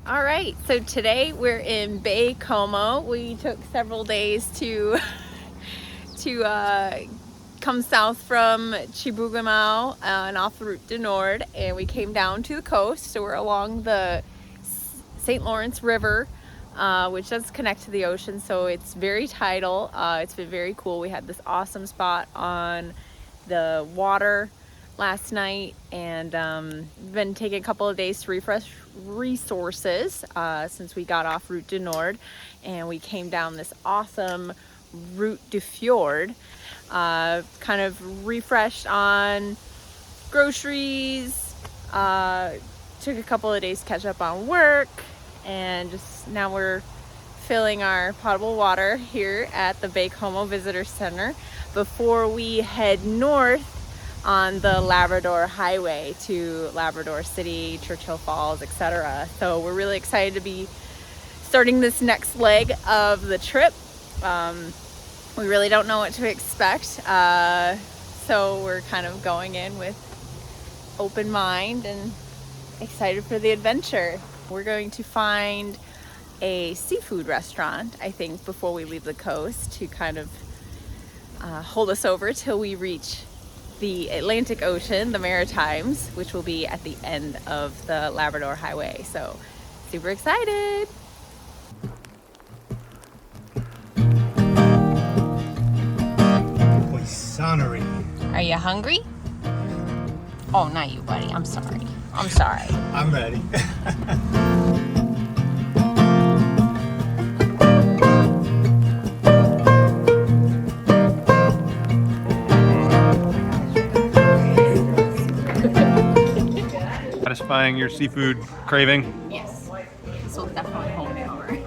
All right, so today we're in Baie-Comeau. We took several days to come south from Chibougamau and off the Route du Nord, and we came down to the coast. So we're along the St. Lawrence River, which does connect to the ocean. So it's very tidal. It's been very cool. We had this awesome spot on the water last night, and been taking a couple of days to refresh resources since we got off Route du Nord, and we came down this awesome Route du Fjord, kind of refreshed on groceries, took a couple of days to catch up on work, and just now we're filling our potable water here at the Baie-Comeau Visitor Center before we head north on the Labrador Highway to Labrador City, Churchill Falls, etc. So we're really excited to be starting this next leg of the trip. We really don't know what to expect, so we're kind of going in with open mind and excited for the adventure. We're going to find a seafood restaurant, I think, before we leave the coast to kind of hold us over till we reach the Atlantic Ocean, the Maritimes, which will be at the end of the Labrador Highway. So super excited. Poissonnery. Are you hungry? Oh, not you, buddy. I'm sorry. I'm sorry. I'm ready. Satisfying your seafood craving? Yes. This will definitely hold me over.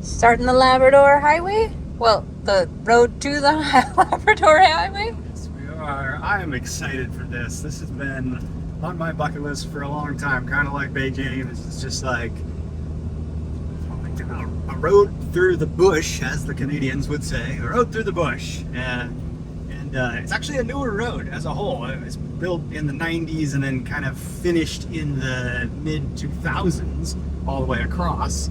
Starting the Labrador Highway? Well, the road to the Labrador Highway? Yes, we are. I am excited for this. This has been on my bucket list for a long time, kind of like Beijing. This is just like a road through the bush, as the Canadians would say, a road through the bush. And it's actually a newer road as a whole. It was built in the 90s and then kind of finished in the mid 2000s all the way across.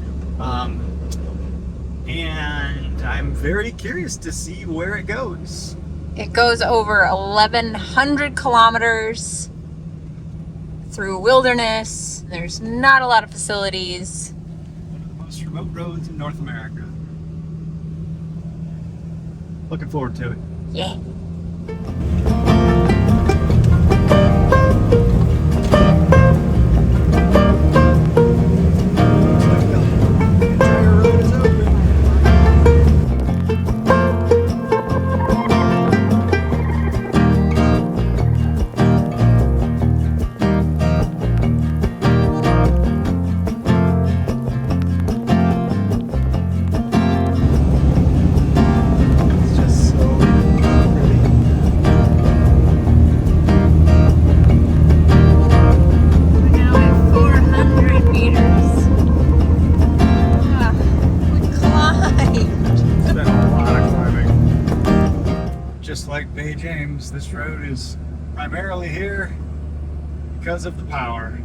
And I'm very curious to see where it goes. It goes over 1,100 kilometers through wilderness. There's not a lot of facilities. One of the most remote roads in North America. Looking forward to it. Yeah. Like Bay James, this road is primarily here because of the power.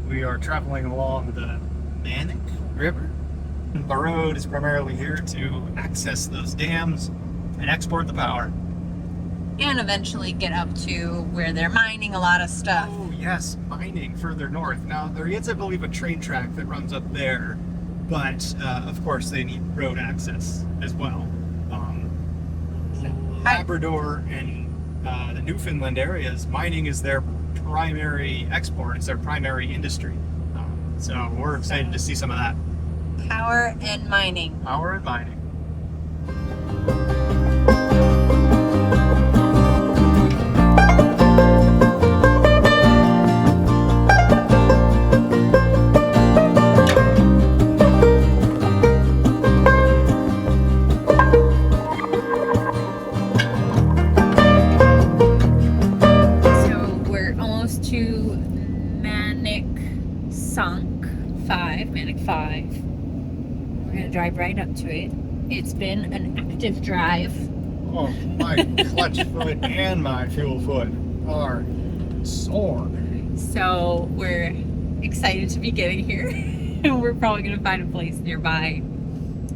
We are traveling along the Manic River. The road is primarily here to access those dams and export the power. And eventually get up to where they're mining a lot of stuff. Oh yes, mining further north. Now there is, I believe, a train track that runs up there, but of course they need road access as well. Labrador and the Newfoundland areas, mining is their primary export. It's their primary industry. So we're excited to see some of that. Power and mining. Power and mining. Manic-5. We're gonna drive right up to it. It's been an active drive. Oh, my clutch foot and my fuel foot are sore. So we're excited to be getting here. And we're probably gonna find a place nearby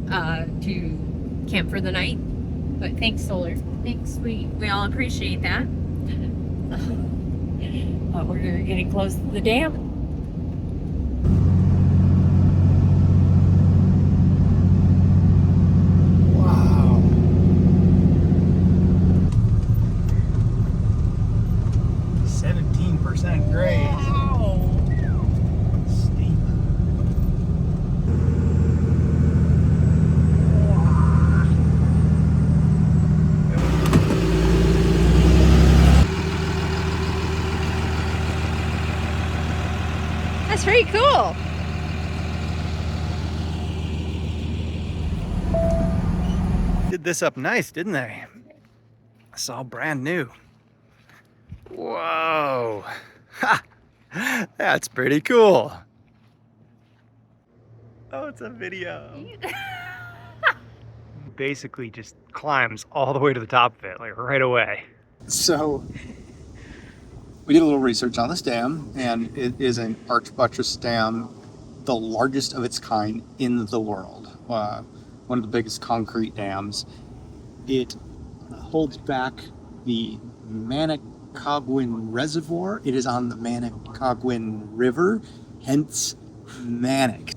to camp for the night. But thanks, Solar. Thanks, we all appreciate that. But we're getting close to the dam. Wow. 17% grade. Wow. Steep. That's pretty cool. Did this up nice, didn't they? It's all brand new. Whoa. Ha! That's pretty cool. Oh, it's a video. Basically just climbs all the way to the top of it, like right away. So we did a little research on this dam, and it is an arch buttress dam, the largest of its kind in the world. One of the biggest concrete dams. It holds back the Manic-5 Reservoir. It is on the Manic-5 River, hence Manic.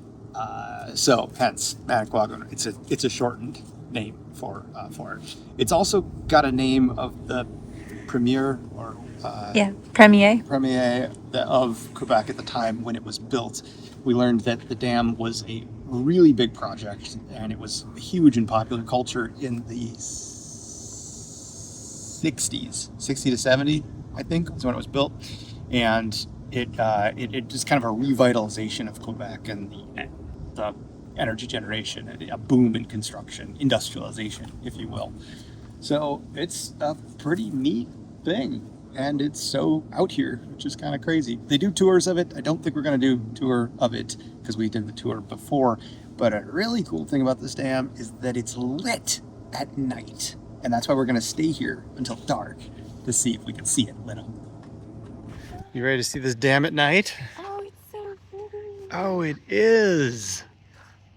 So hence Manic-5. It's a shortened name for it. It's also got a name of the premier of Quebec at the time when it was built. We learned that the dam was a really big project, and it was huge in popular culture in the 60s, 60 to 70, I think, is when it was built. And it just kind of a revitalization of Quebec and the energy generation, a boom in construction, industrialization, if you will. So it's a pretty neat thing. And it's so out here, which is kind of crazy. They do tours of it. I don't think we're going to do a tour of it because we did the tour before. But a really cool thing about this dam is that it's lit at night. And that's why we're going to stay here until dark to see if we can see it lit up. You ready to see this dam at night? Oh, it's so pretty. Oh, it is.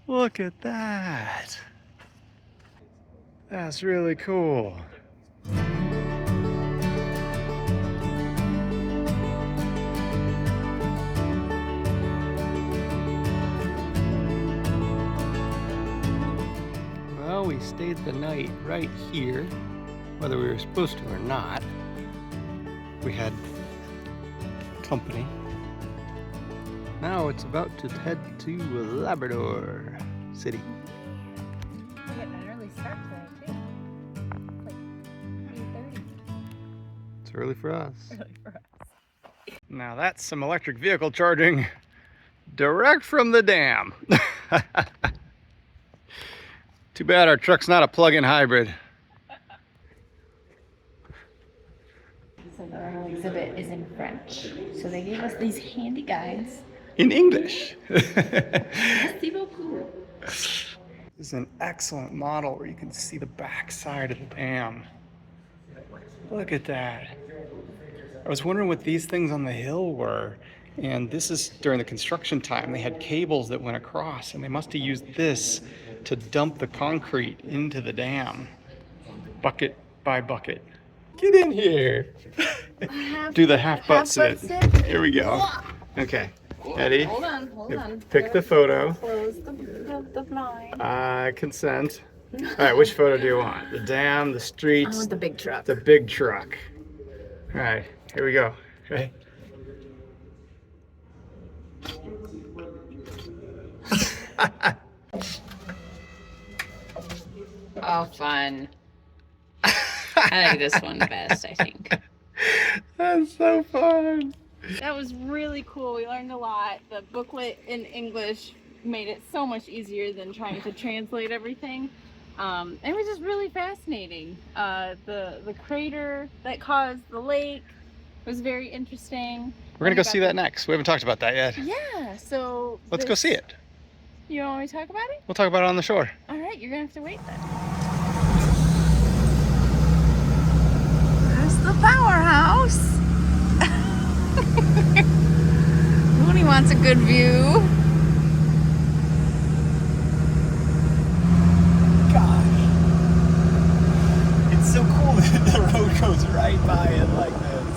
Look at that. That's really cool. Well, we stayed the night right here, whether we were supposed to or not. We had company. Now it's about to head to Labrador City. We're getting an early start today, too. It's like 3:30. It's early for us. Early for us. Now that's some electric vehicle charging direct from the dam. Too bad our truck's not a plug-in hybrid. So the whole exhibit is in French. So they gave us these handy guides. In English. Merci beaucoup. This is an excellent model where you can see the back side of the dam. Look at that. I was wondering what these things on the hill were. And this is during the construction time. They had cables that went across, and they must have used this to dump the concrete into the dam, bucket by bucket. Get in here. Do the half butt sit. Here we go. Okay, Eddie. Hold on. Pick the photo. Close the blind. I consent. All right, which photo do you want? The dam, the I streets, want the big truck. the big truck. All right, here we go. Okay. Oh, fun. I like this one best, I think. That's so fun. That was really cool. We learned a lot. The booklet in English made it so much easier than trying to translate everything. It was just really fascinating. The crater that caused the lake was very interesting. We're gonna go see that next. We haven't talked about that yet. Yeah, so Let's go see it. You want me to talk about it? We'll talk about it on the shore. All right, you're gonna have to wait then. There's the powerhouse. That's a good view. Gosh. It's so cool that the road goes right by it like this.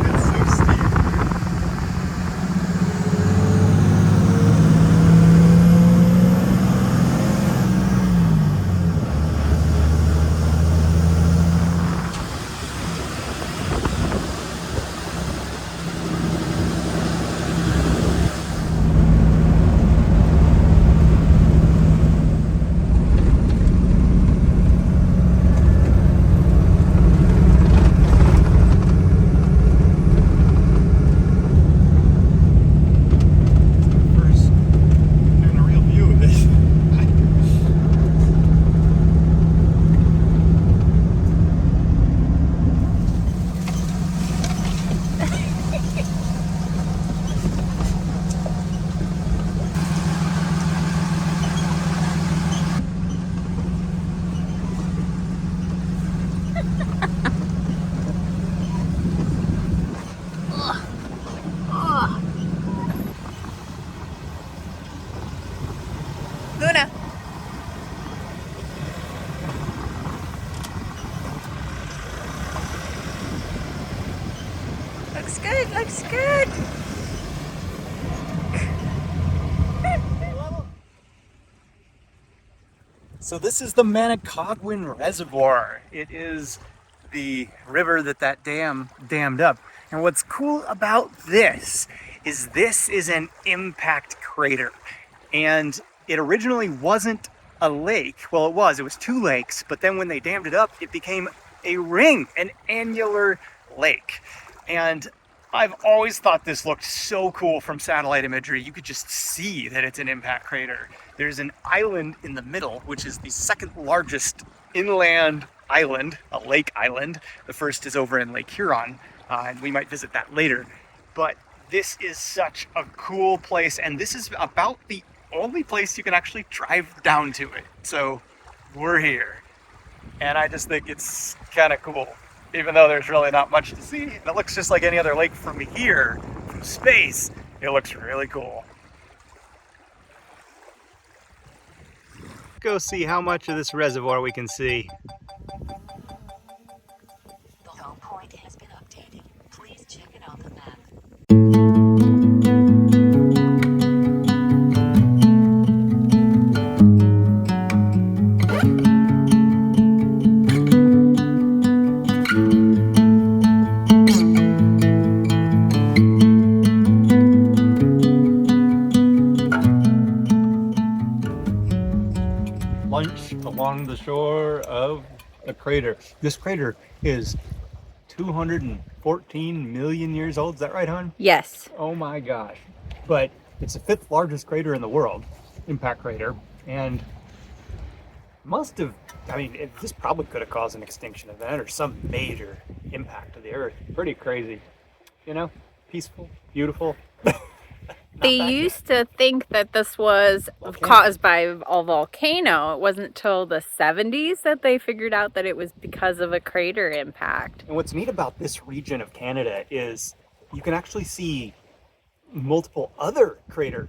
It's so steep. First, having a real view of this. Luna. Looks good, looks good. So this is the Manic-5 Reservoir. It is the river that dam dammed up. And what's cool about this is an impact crater. And it originally wasn't a lake. Well, it was two lakes, but then when they dammed it up, it became a ring, an annular lake. And I've always thought this looked so cool from satellite imagery. You could just see that it's an impact crater. There's an island in the middle, which is the second largest inland island, a lake island. The first is over in Lake Huron, and we might visit that later. But this is such a cool place, and this is about the only place you can actually drive down to it. So we're here, and I just think it's kind of cool, even though there's really not much to see. And it looks just like any other lake from here, from space. It looks really cool. Go see how much of this reservoir we can see. The home point has been updated. Please check it on the map. Lunch along the shore of a crater. This crater is 214 million years old. Is that right, hon? Yes. Oh my gosh. But it's the 5th largest crater in the world, impact crater, and must have, this probably could have caused an extinction event or some major impact to the earth. Pretty crazy. You know, peaceful, beautiful. They used to think that this was caused by a volcano. It wasn't till the 70s that they figured out that it was because of a crater impact. And what's neat about this region of Canada is you can actually see multiple other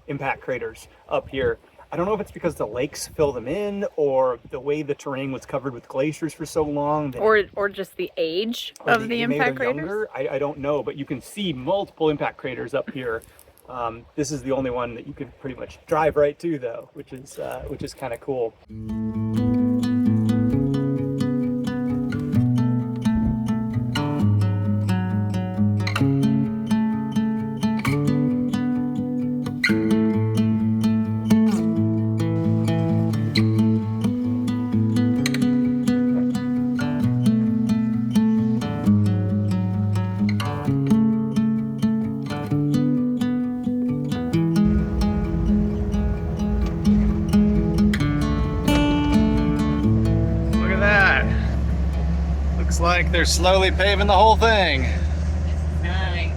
impact craters up here. I don't know if it's because the lakes fill them in or the way the terrain was covered with glaciers for so long. Or just the age of the impact craters? Younger. I don't know, but you can see multiple impact craters up here. This is the only one that you can pretty much drive right to, though, which is kind of cool. Looks like they're slowly paving the whole thing. Nice.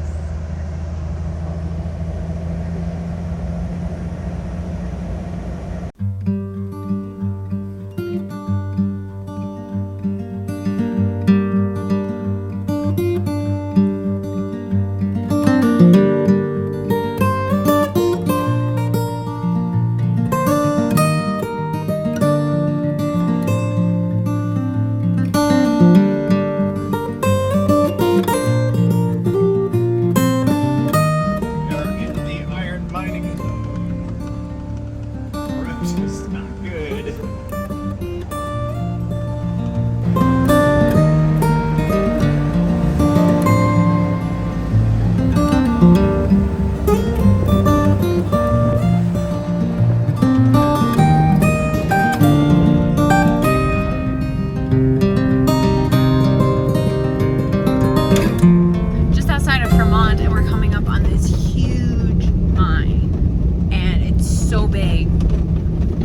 Just outside of Vermont, and we're coming up on this huge mine, and it's so big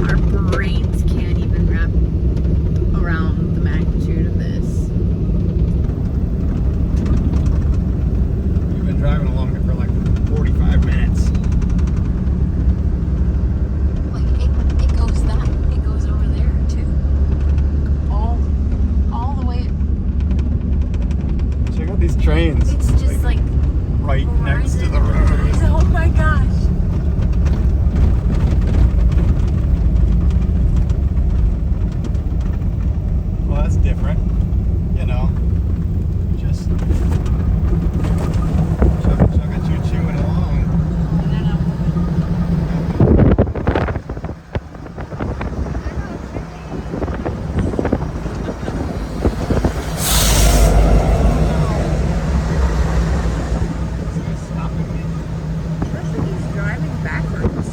our brains can't even wrap around the magnitude of this. We've been driving along it for like 45 minutes. Like it goes over there too. All the way. Check out these trains. It's just like right next to the horizon. road. Oh my gosh. Well, that's different. You know, just choo-chooing along. Looks like he's driving backwards.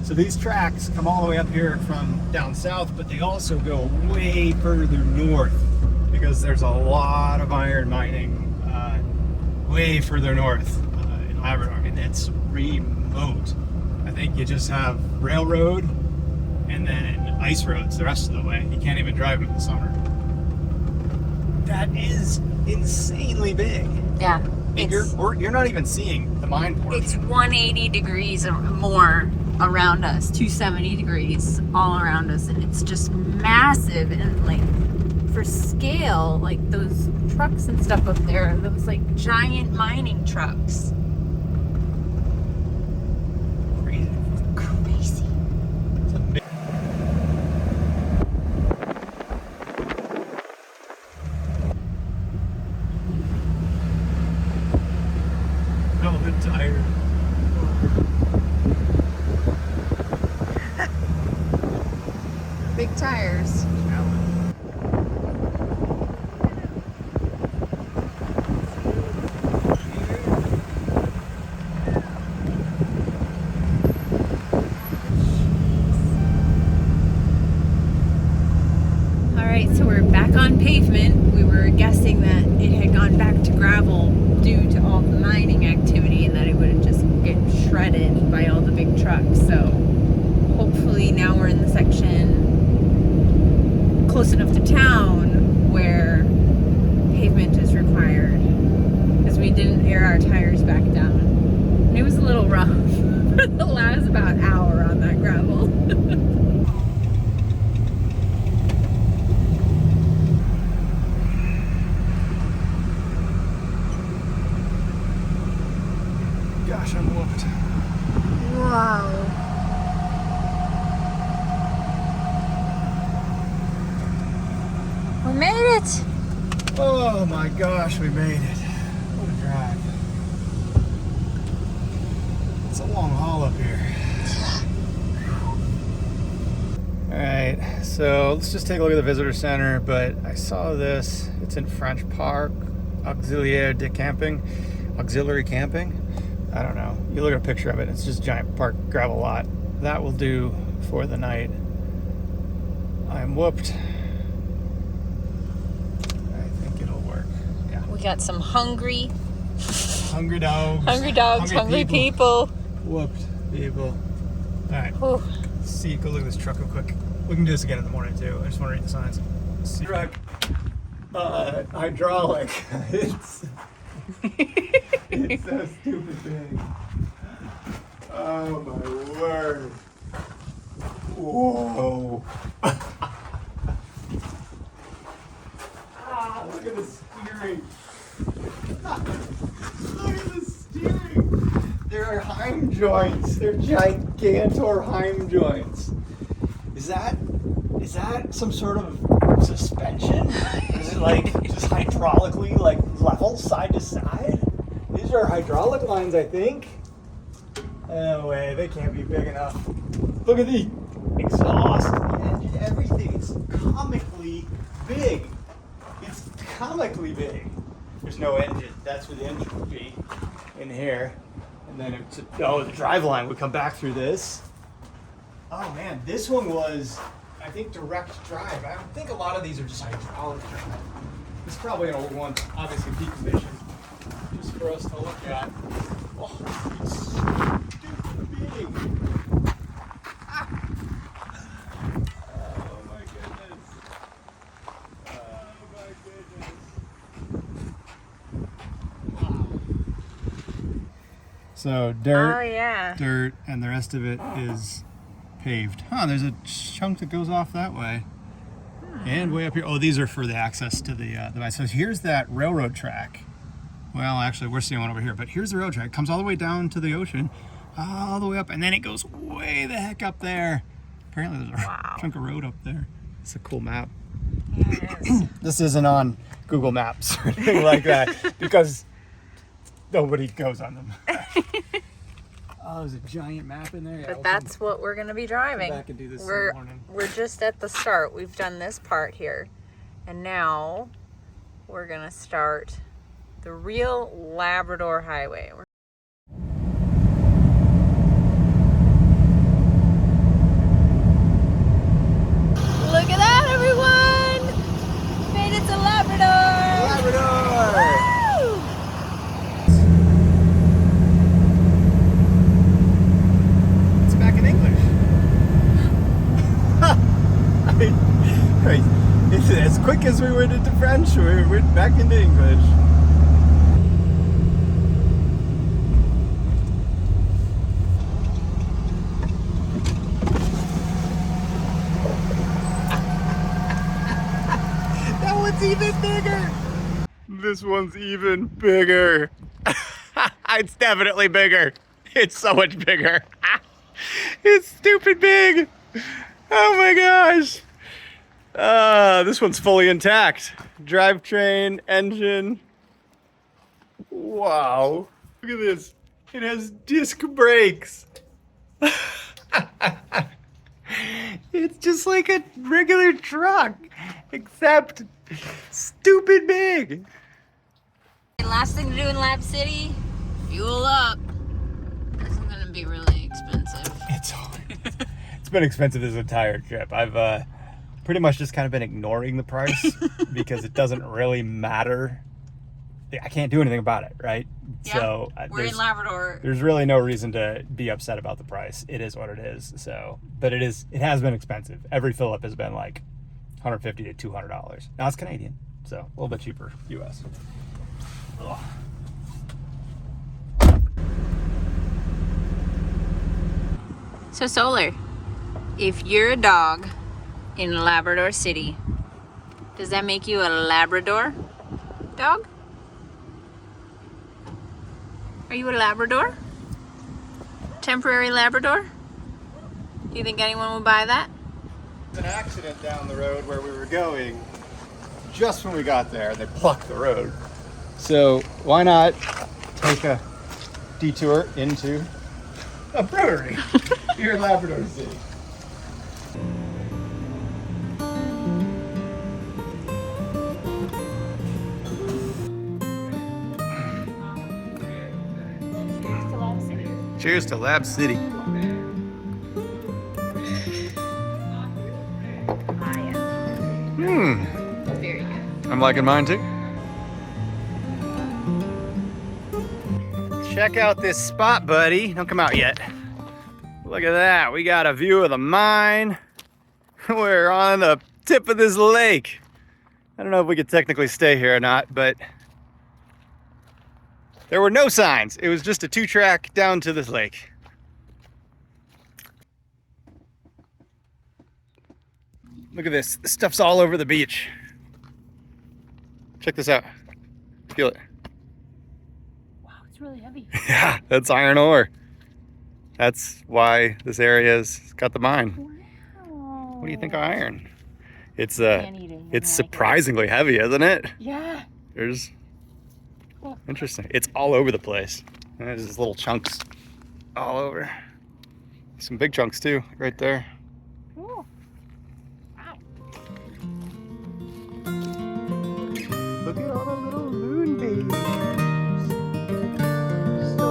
So these tracks come all the way up here from down south, but they also go way further north because there's a lot of iron mining way further north in Labrador, and it's remote. I think you just have railroad and then ice roads the rest of the way. You can't even drive them in the summer. That is insanely big. Yeah. And you're not even seeing the mine portion. It's 180 degrees or more around us, 270 degrees all around us, and it's just massive. And like for scale, like those trucks and stuff up there, those like giant mining trucks. Crazy. Crazy. It's a big... Oh, the tire. Big tires. Alright, so we're back on pavement. We were guessing that it had gone back to gravel due to all the mining activity and that it would just get shredded by all the big trucks. So hopefully now we're in the section close enough to town where pavement is required, because we didn't air our tires back down. And it was a little rough for the last about hour on that gravel. Gosh, I'm whooped. Wow. We made it! Oh my gosh, we made it. What a drive. It's a long haul up here. Alright, so let's just take a look at the visitor center, but I saw this. It's in French Park, Auxiliaire de Camping. Auxiliary camping? I don't know. You look at a picture of it, it's just a giant park gravel lot. That will do for the night. I'm whooped. I think it'll work. Yeah. We got some hungry dogs. Hungry people. Whooped people. Alright. Whew. Let's see, go look at this truck real quick. We can do this again in the morning too. I just want to read the signs. See. Truck. Hydraulic. It's so stupid big. Oh my word. Whoa. Look at the steering. Look at the steering. There are heim joints. They're gigantor heim joints. Is that some sort of suspension? Is it like just hydraulically like level side to side? These are hydraulic lines, I think. No way, they can't be big enough. Look at the exhaust, the engine, everything. It's comically big. It's comically big. There's no engine. That's where the engine would be, in here. And then the drive line would come back through this. Oh man, this one was, I think, direct drive. I don't think a lot of these are just hydraulic drive. This is probably an old one, obviously decommissioned, just for us to look at. Oh, it's stupid big. Ah. Oh my goodness. Oh my goodness. Wow. So dirt, and the rest of it is paved. Huh, there's a chunk that goes off that way. And way up here. Oh, these are for the access to the so here's that railroad track. Well, actually, we're seeing one over here, but here's the railroad track. It comes all the way down to the ocean, all the way up, and then it goes way the heck up there. Apparently, there's a chunk of road up there. It's a cool map. Yeah, it is. This isn't on Google Maps or anything like that because nobody goes on them. Oh, there's a giant map in there. Yeah, But that's what we're gonna be driving. Come back and do this in We're the morning. just at the start. We've done this part here, and now we're gonna start the real Labrador Highway. Look at that, everyone! We made it to Labrador! Labrador! Woo! It's back in English. It's as quick as we went into French, we went back into English. That one's even bigger. This one's even bigger. It's definitely bigger. It's so much bigger. It's stupid big. Oh my gosh. This one's fully intact. Drivetrain, engine. Wow. Look at this. It has disc brakes. It's just like a regular truck, except stupid big. Last thing to do in Lab City, fuel up. This is gonna be really expensive. It's been expensive this entire trip. I've pretty much just kind of been ignoring the price because it doesn't really matter. I can't do anything about it, right? Yeah, So we're in Labrador. There's really no reason to be upset about the price. It is what it is. So, but it has been expensive. Every fill up has been like $150 to $200. Now it's Canadian, so a little bit cheaper US. Ugh. So Solar, if you're a dog in Labrador City, does that make you a Labrador dog? Are you a Labrador? Temporary Labrador? Do you think anyone would buy that? An accident down the road where we were going. Just when we got there, they blocked the road. So why not take a detour into a brewery here in Labrador City? Cheers to Lab City. Very good. I'm liking mine too. Check out this spot, buddy. Don't come out yet. Look at that. We got a view of the mine. We're on the tip of this lake. I don't know if we could technically stay here or not, but there were no signs. It was just a 2-track down to this lake. Look at this. This stuff's all over the beach. Check this out. Feel it. Wow, it's really heavy. Yeah, that's iron ore. That's why this area's got the mine. Wow. What do you think of iron? It's Can't eat it. it's surprisingly heavy, isn't it? Yeah. There's Cool. interesting. It's all over the place. And there's just little chunks all over. Some big chunks too, right there. Cool. Wow. Look at all the little moonbeams. So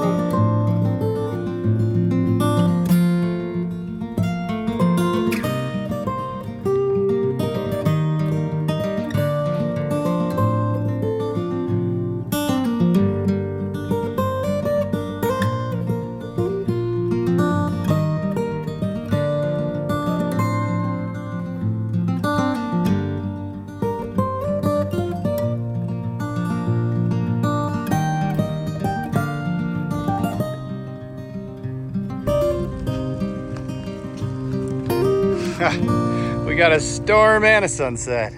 We got a storm and a sunset.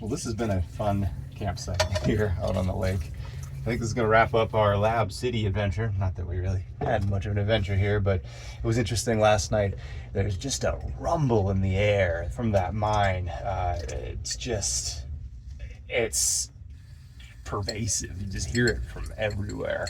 Well, this has been a fun campsite here out on the lake. I think this is going to wrap up our Lab City adventure. Not that we really had much of an adventure here, but it was interesting last night. There's just a rumble in the air from that mine. It's pervasive. You just hear it from everywhere.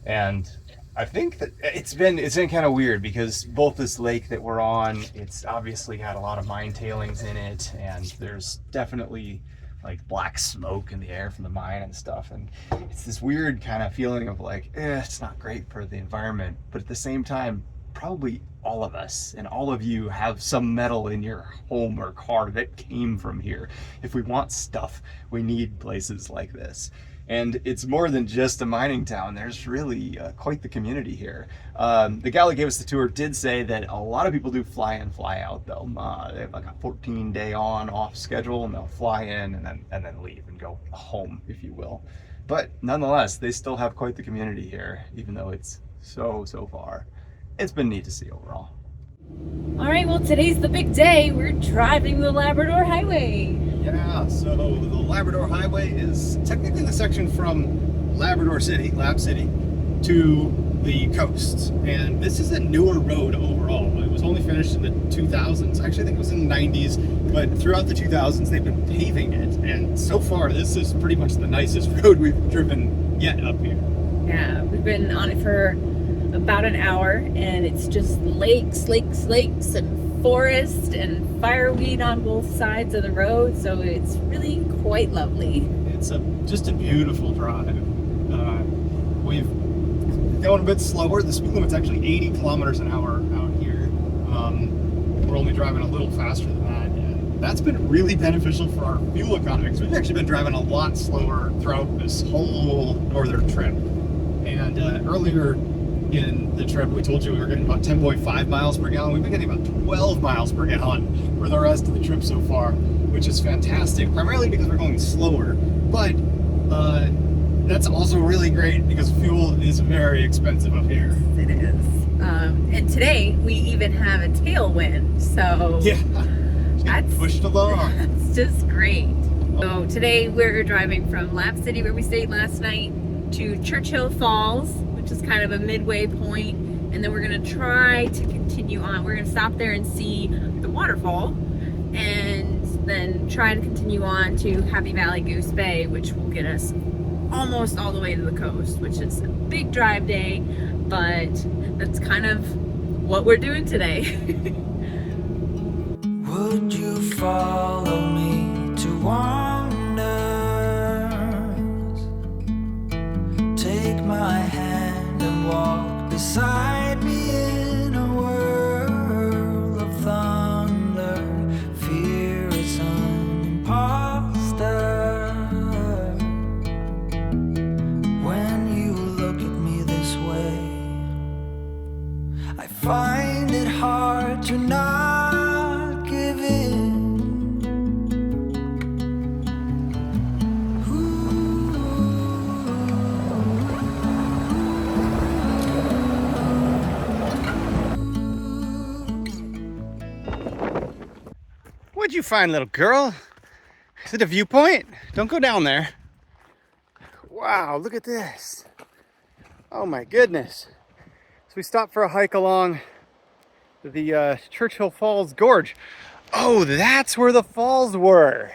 And I think that it's been kind of weird because both this lake that we're on, it's obviously got a lot of mine tailings in it, and there's definitely like black smoke in the air from the mine and stuff, and it's this weird kind of feeling of like, it's not great for the environment, but at the same time, probably all of us and all of you have some metal in your home or car that came from here. If we want stuff, we need places like this. And it's more than just a mining town. There's really quite the community here. The gal that gave us the tour did say that a lot of people do fly in, fly out though. They have like a 14-day on-off schedule, and they'll fly in and then leave and go home, if you will. But nonetheless, they still have quite the community here, even though it's so far. It's been neat to see overall. All right, well, today's the big day. We're driving the Labrador Highway. Yeah, so the Labrador Highway is technically the section from Labrador City, Lab City, to the coast. And this is a newer road overall. It was only finished in the 2000s. Actually, I think it was in the 90s, but throughout the 2000s, they've been paving it. And so far, this is pretty much the nicest road we've driven yet up here. Yeah, we've been on it for about an hour, and it's just lakes, and forest and fireweed on both sides of the road, so it's really quite lovely. It's just a beautiful drive. We've going a bit slower. The speed limit's actually 80 kilometers an hour out here. We're only driving a little faster than that, and that's been really beneficial for our fuel economy, because we've actually been driving a lot slower throughout this whole northern trip. And earlier in the trip, we told you we were getting about 10.5 miles per gallon. We've been getting about 12 miles per gallon for the rest of the trip so far, which is fantastic, primarily because we're going slower. But that's also really great because fuel is very expensive up here. It is. And today we even have a tailwind, so Yeah, that's pushed along. That's just great. So today we're driving from Lab City, where we stayed last night, to Churchill Falls, which is kind of a midway point, and then we're gonna try to continue on. We're gonna stop there and see the waterfall, and then try to continue on to Happy Valley Goose Bay, which will get us almost all the way to the coast, which is a big drive day, but that's kind of what we're doing today. Would you follow me to wonders? Take my hand and walk beside me in a whirl of thunder. Fear is an imposter. When you look at me this way, I find it hard to not give in. What'd you find, little girl? Is it a viewpoint? Don't go down there. Wow, look at this. Oh my goodness. So we stopped for a hike along the Churchill Falls gorge. Oh, that's where the falls were.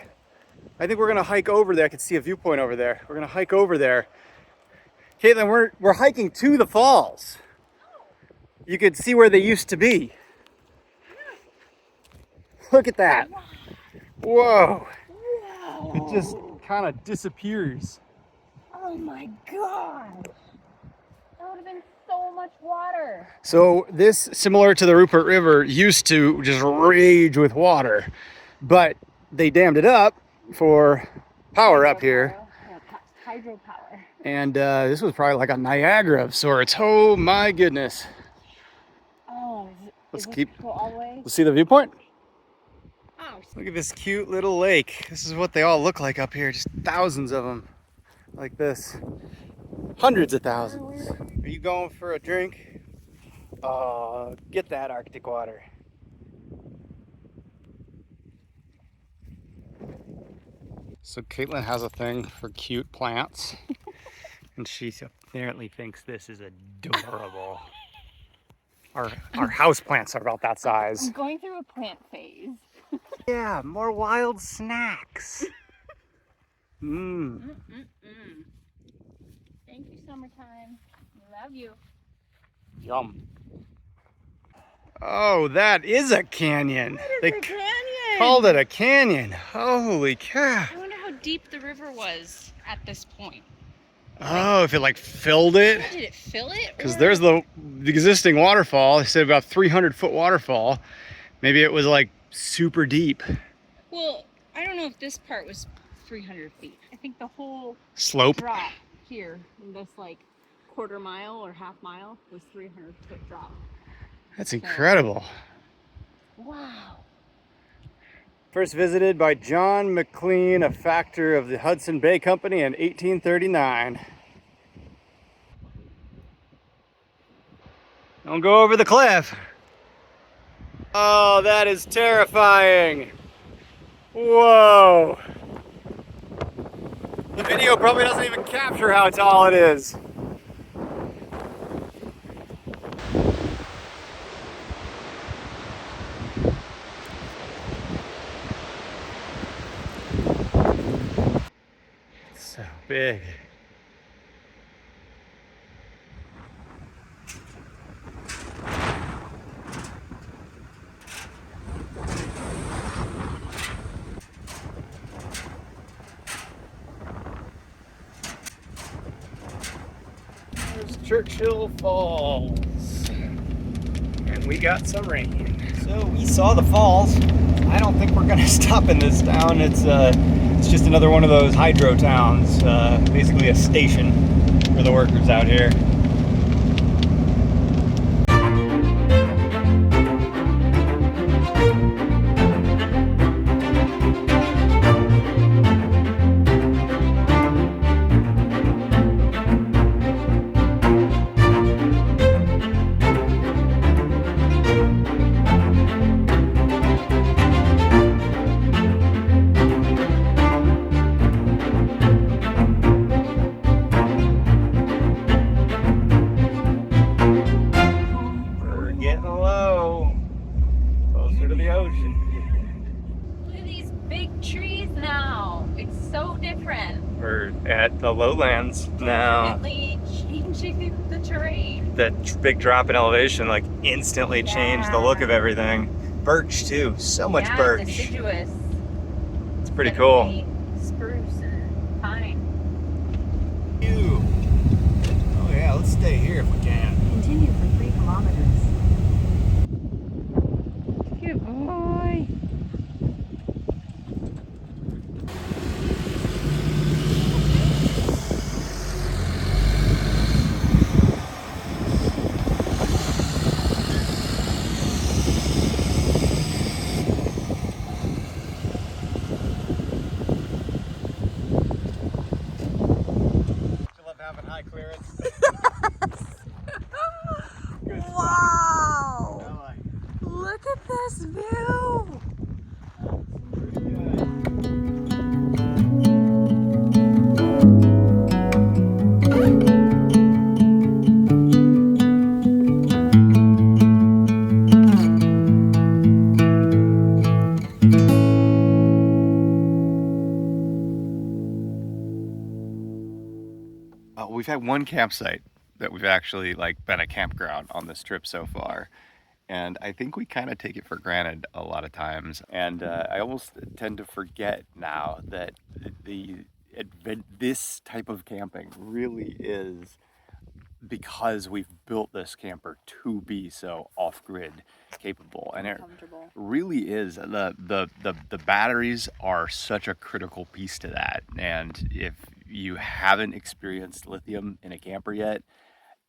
I think we're gonna hike over there. I can see a viewpoint over there. We're gonna hike over there. Caitlin, we're hiking to the falls. You could see where they used to be. Look at that. Whoa. It just kind of disappears. Oh my god. That would have been so much water. So this, similar to the Rupert River, used to just rage with water, but they dammed it up for power up here. Hydropower. And this was probably like a Niagara of sorts. Oh my goodness. Oh, Let's Is this keep. go all the way? Let's see the viewpoint. Oh, Look at this cute little lake. This is what they all look like up here. Just thousands of them, like this. Hundreds of thousands. Are you going for a drink? Get that Arctic water. So Caitlin has a thing for cute plants, and she apparently thinks this is adorable. Our house plants are about that size. I'm going through a plant phase. Yeah, more wild snacks. Mmm. Thank you, summertime. Love you. Yum. Oh, that is a canyon. They canyon. called it a canyon. Holy cow. I wonder how deep the river was at this point. Oh, if it like filled it. Did it fill it? Because there's the existing waterfall. They said about 300-foot waterfall. Maybe it was like super deep. Well, I don't know if this part was 300 feet. I think the whole Slope. drop here in this like quarter mile or half mile was 300-foot drop. That's incredible. Wow. First visited by John McLean, a factor of the Hudson Bay Company in 1839. Don't go over the cliff. Oh, that is terrifying. Whoa. The video probably doesn't even capture how tall it is. So big. There's Churchill Falls. And we got some rain. So we saw the falls. I don't think we're gonna stop in this town. It's just another one of those hydro towns, basically a station for the workers out here. We're at the lowlands now. Definitely changing the terrain. That big drop in elevation like instantly changed the look of everything. Birch too, so much birch. Deciduous. It's pretty cool. Spruce and pine. Ew. Oh yeah, let's stay here if we can. Continue for 3 kilometers. Good boy. Wow! Look at this view! We've had one campsite that we've actually like been a campground on this trip so far, and I think we kind of take it for granted a lot of times, and I almost tend to forget now that this type of camping really is because we've built this camper to be so off-grid capable, and it really is. The batteries are such a critical piece to that, and if you haven't experienced lithium in a camper yet,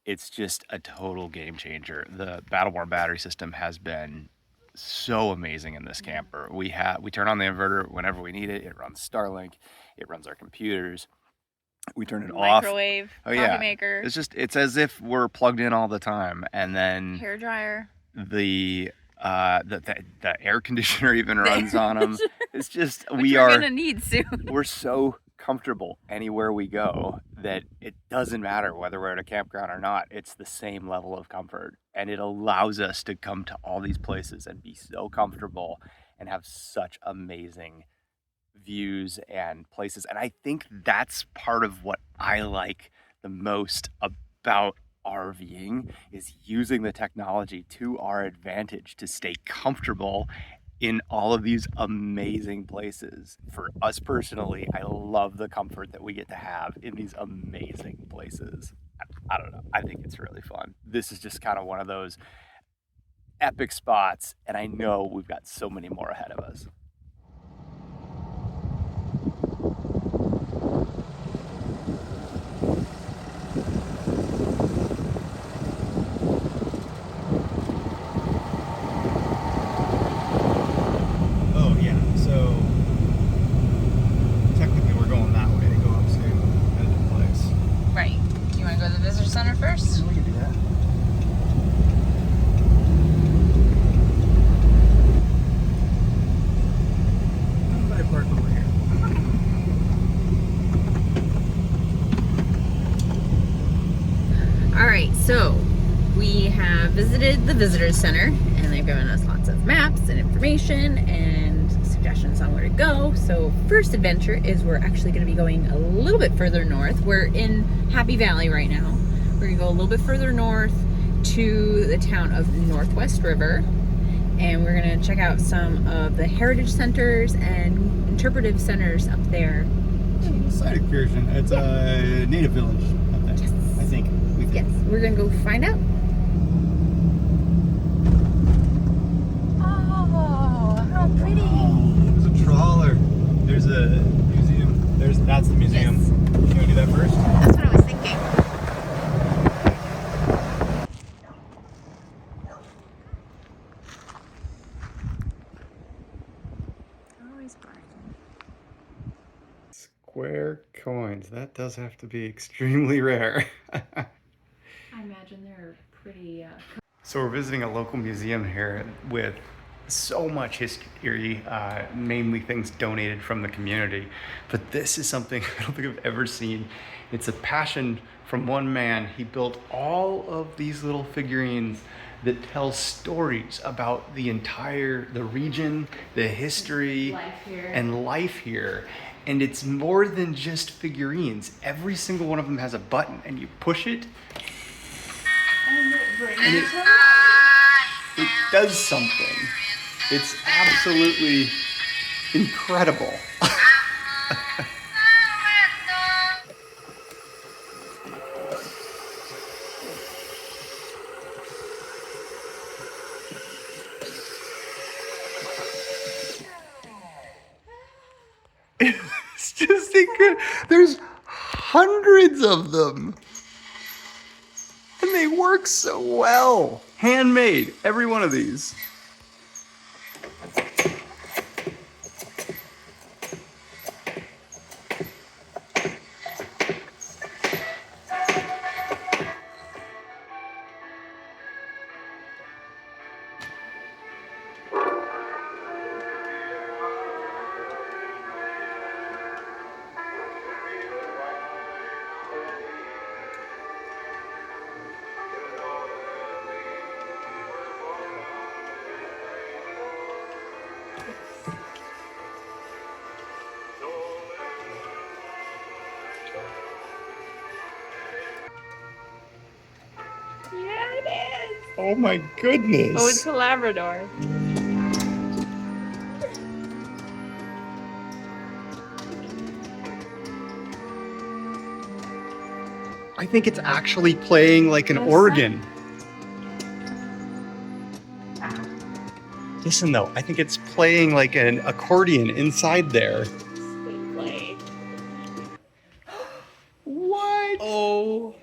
it's just a total game changer. The Battleborn battery system has been so amazing in this camper. We turn on the inverter whenever we need it. It runs Starlink. It runs our computers. We turn it off. Microwave, Oh coffee yeah, maker, it's as if we're plugged in all the time. And then hair dryer. the air conditioner even runs on them. It's just Which we're gonna need soon. We're so comfortable anywhere we go that it doesn't matter whether we're at a campground or not. It's the same level of comfort, and it allows us to come to all these places and be so comfortable and have such amazing views and places. And I think that's part of what I like the most about RVing, is using the technology to our advantage to stay comfortable in all of these amazing places. For us personally, I love the comfort that we get to have in these amazing places. I don't know, I think it's really fun. This is just kind of one of those epic spots, and I know we've got so many more ahead of us. Center first? We can do that. How about I park over here? All right, so we have visited the visitor center, and they've given us lots of maps and information and suggestions on where to go. So first adventure is we're actually going to be going a little bit further north. We're in Happy Valley right now. We're gonna go a little bit further north to the town of Northwest River, and we're gonna check out some of the heritage centers and interpretive centers up there. Side excursion. It's a native village up there. Yes. I think. Yes, we're gonna go find out. Oh, how pretty! There's a trawler. There's a museum. That's the museum. Yes. Can we do that first? That's what I was thinking. Square coins. That does have to be extremely rare. I imagine they're pretty. So we're visiting a local museum here with so much history, mainly things donated from the community. But this is something I don't think I've ever seen. It's a passion from one man. He built all of these little figurines that tell stories about the region, the history, and life here. And it's more than just figurines. Every single one of them has a button, and you push it, and it does something. It's absolutely incredible. It's just incredible. There's hundreds of them. And they work so well. Handmade, every one of these. Yeah, it is. Oh my goodness. Oh, it's a Labrador. I think it's actually playing like an organ. Listen though, I think it's playing like an accordion inside there. What? Oh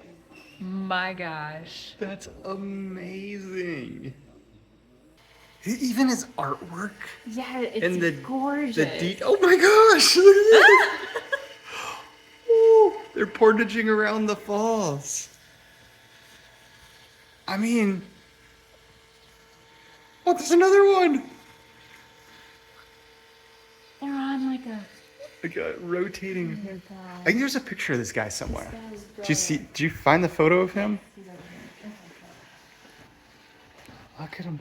my gosh. That's amazing. Even his artwork. Yeah, it's And the gorgeous. oh my gosh! Look at this. Ooh, they're portaging around the falls. I mean, oh, there's another one. They're on like a Rotating. I think there's a picture of this guy somewhere. Did you find the photo of him? Look at him.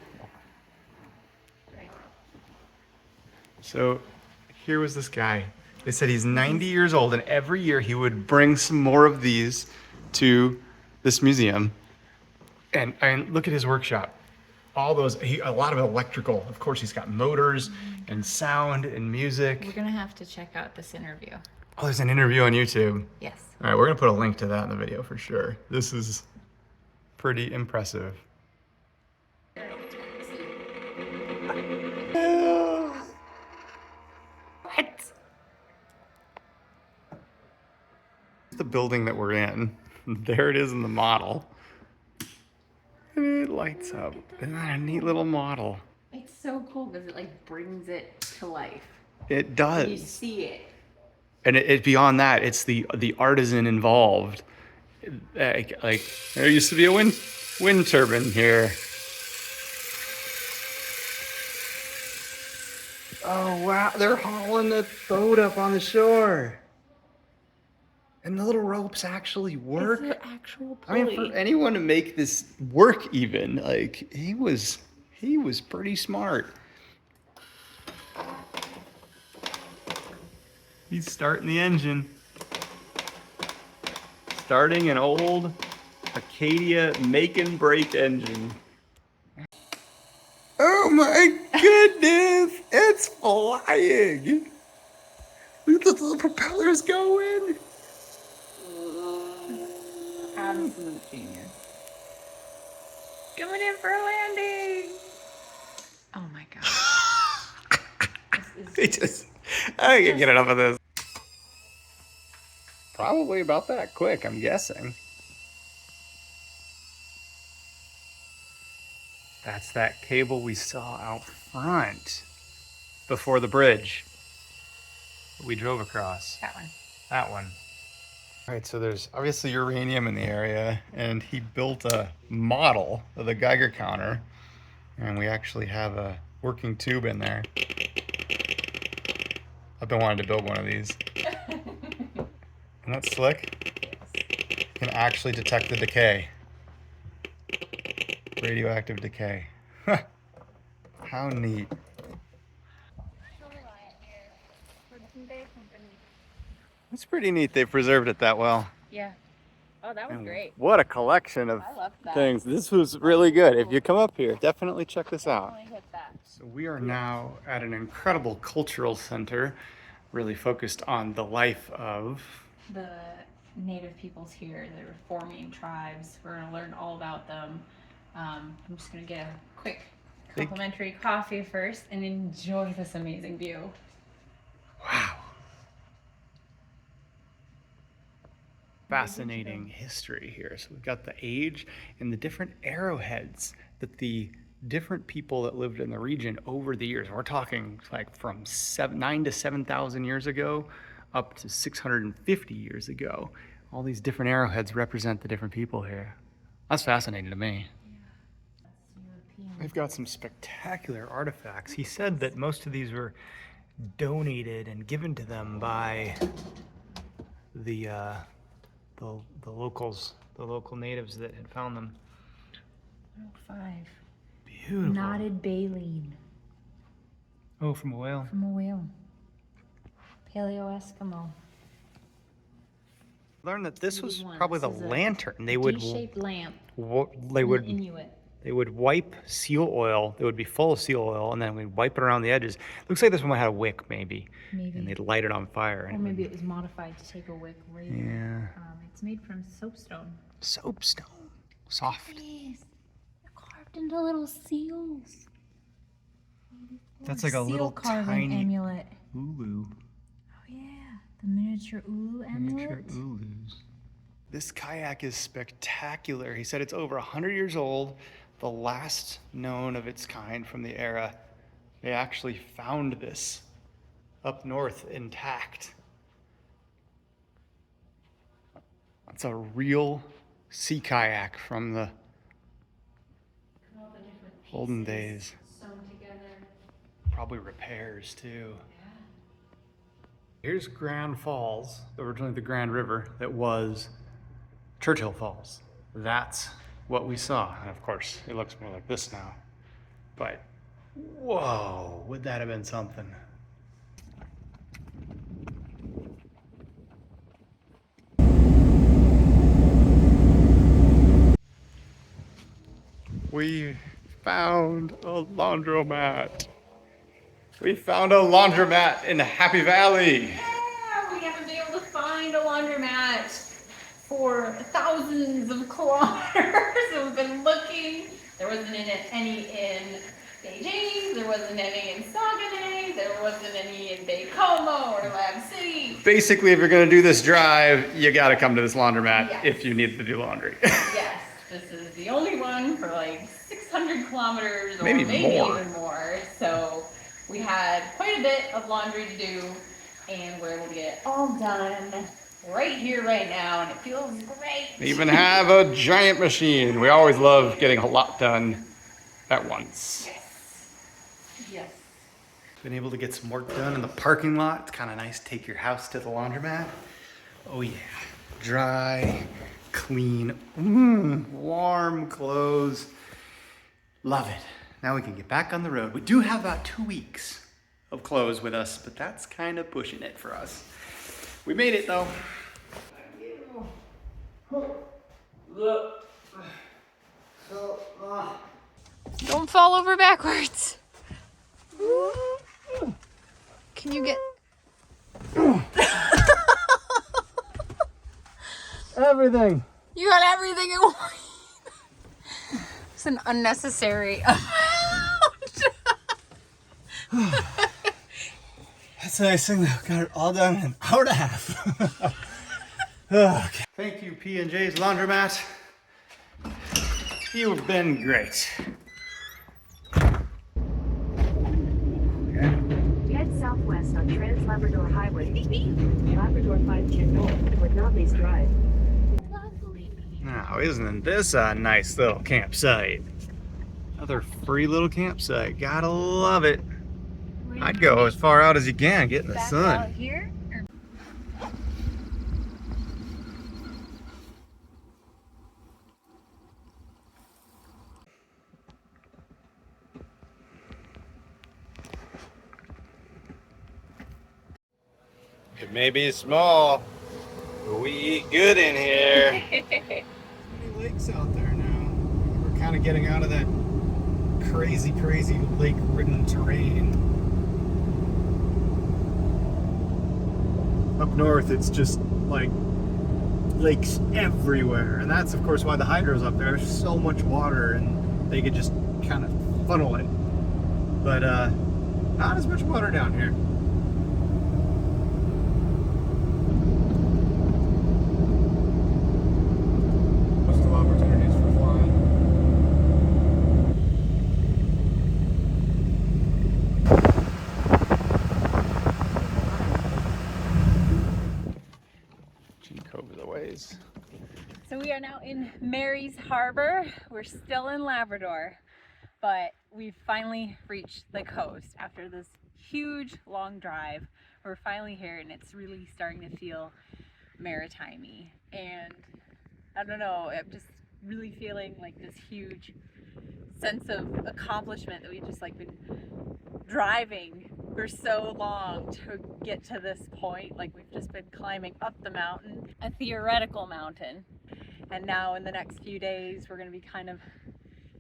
So here was this guy. They said he's 90 years old, and every year he would bring some more of these to this museum. And look at his workshop. All those, a lot of electrical. Of course, he's got motors and sound and music. We're gonna have to check out this interview. Oh, there's an interview on YouTube. Yes. All right, we're gonna put a link to that in the video for sure. This is pretty impressive. What? The building that we're in. There it is in the model. And it lights up. Isn't that a neat little model? It's so cool because it like brings it to life. It does. You see it. And it beyond that, it's the artisan involved. Like there used to be a wind turbine here. Oh wow, they're hauling the boat up on the shore. And the little ropes actually work. It's an actual I mean, pulley. for anyone to make this work even, like he was pretty smart. He's starting the engine. Starting an old Acadia make and break engine. Oh my goodness! It's flying! Look at the little propellers going! Absolute genius. Coming in for a landing. Oh my god. I can get enough of this. Probably about that quick, I'm guessing. That's that cable we saw out front before the bridge we drove across. That one. That one. All right, so there's obviously uranium in the area, and he built a model of the Geiger counter, and we actually have a working tube in there. I've been wanting to build one of these. Isn't that slick? Yes. Can actually detect the decay. Radioactive decay. How neat. It's pretty neat they preserved it that well. Yeah. Oh, that was great. What a collection of I loved that. things. This was really good. If you come up here, definitely check this out. Definitely hit that. So we are now at an incredible cultural center, really focused on the life of The native peoples here, the reforming tribes. We're going to learn all about them. I'm just going to get a quick complimentary coffee first and enjoy this amazing view. wow. Fascinating history here. So we've got the age and the different arrowheads that the different people that lived in the region over the years. We're talking like from 9 to 7,000 years ago up to 650 years ago. All these different arrowheads represent the different people here. That's fascinating to me. We've got some spectacular artifacts. He said that most of these were donated and given to them by the locals, the local natives that had found them. 105. Beautiful. Knotted baleen Oh, from a whale. from a whale. Paleo-Eskimo. Learned that this was One. probably the This is a lantern. They would D-shaped lamp. they would Inuit. they would wipe seal oil. It would be full of seal oil, and then we'd wipe it around the edges. Looks like this one had a wick, maybe. Maybe. And they'd light it on fire. Or And maybe it was modified to take a wick later. Yeah. It's made from soapstone. Soapstone. Soft. Yes. They're carved into little seals. That's like a Seal little carving tiny amulet. ulu. Oh yeah, the miniature ulu amulet. Miniature ulus. This kayak is spectacular. He said it's over 100 years old, the last known of its kind from the era. They actually found this up north intact. That's a real sea kayak from the olden days. Sewn together. Probably repairs too. Here's Grand Falls, originally the Grand River that was Churchill Falls. That's what we saw. And of course, it looks more like this now. But whoa, would that have been something? We found a laundromat. We found a laundromat in Happy Valley. Yeah, we haven't been able to find a laundromat for thousands of kilometers. So we've been looking. There wasn't any in Beijing. There wasn't any in Saguenay. There wasn't any in Baie-Comeau or Lab City. Basically, if you're gonna do this drive, you gotta come to this laundromat Yes. if you need to do laundry. Yes, this is the only one for like 600 kilometers or Maybe maybe more. even more. So we had quite a bit of laundry to do, and we're able to get it all done right here, right now, and it feels great. They even have a giant machine. We always love getting a lot done at once. Yes. Been able to get some work done in the parking lot. It's kind of nice to take your house to the laundromat. Oh yeah, dry, clean, warm clothes. Love it. Now we can get back on the road. We do have about 2 weeks of clothes with us, but that's kind of pushing it for us. We made it though. Don't fall over backwards. Can you get... Everything. You got everything in one. It's an unnecessary That's the nice thing though. Got it all done in an hour and a half. Okay. Thank you, P&J's Laundromat. You've been great. Head southwest on Trans-Labrador Highway. Labrador 5 North, or Knobby's Drive. Now, isn't this a nice little campsite? Another free little campsite. Gotta love it. I'd go as far out as you can, get in the sun. here. It may be small, but we eat good in here. Many lakes out there now. We're kind of getting out of that crazy lake-ridden terrain. Up north, it's just like lakes everywhere, and that's of course why the hydro's up there. There's so much water, and they could just kind of funnel it. But not as much water down here. So we are now in Mary's Harbor. We're still in Labrador, but we've finally reached the coast after this huge long drive. We're finally here, and it's really starting to feel maritime-y. And I don't know, I'm just really feeling like this huge sense of accomplishment that we've just like been driving for so long to get to this point. Like we've just been climbing up the mountain, a theoretical mountain, and now in the next few days we're going to be kind of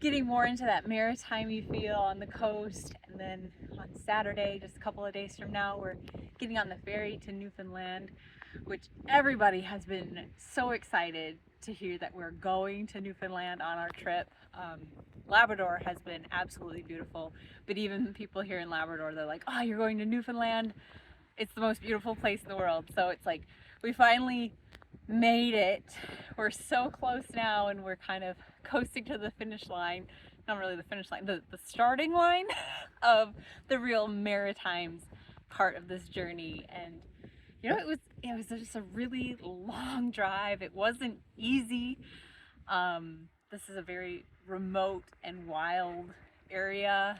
getting more into that maritime-y feel on the coast. And then on Saturday, just a couple of days from now, we're getting on the ferry to Newfoundland, which everybody has been so excited to hear that we're going to Newfoundland on our trip. Labrador has been absolutely beautiful, but even people here in Labrador, they're like, oh, you're going to Newfoundland? It's the most beautiful place in the world. So it's like we finally made it. We're so close now, and we're kind of coasting to the finish line. Not really the finish line, the starting line of the real Maritimes part of this journey. And you know, it was just a really long drive. It wasn't easy. This is a very remote and wild area,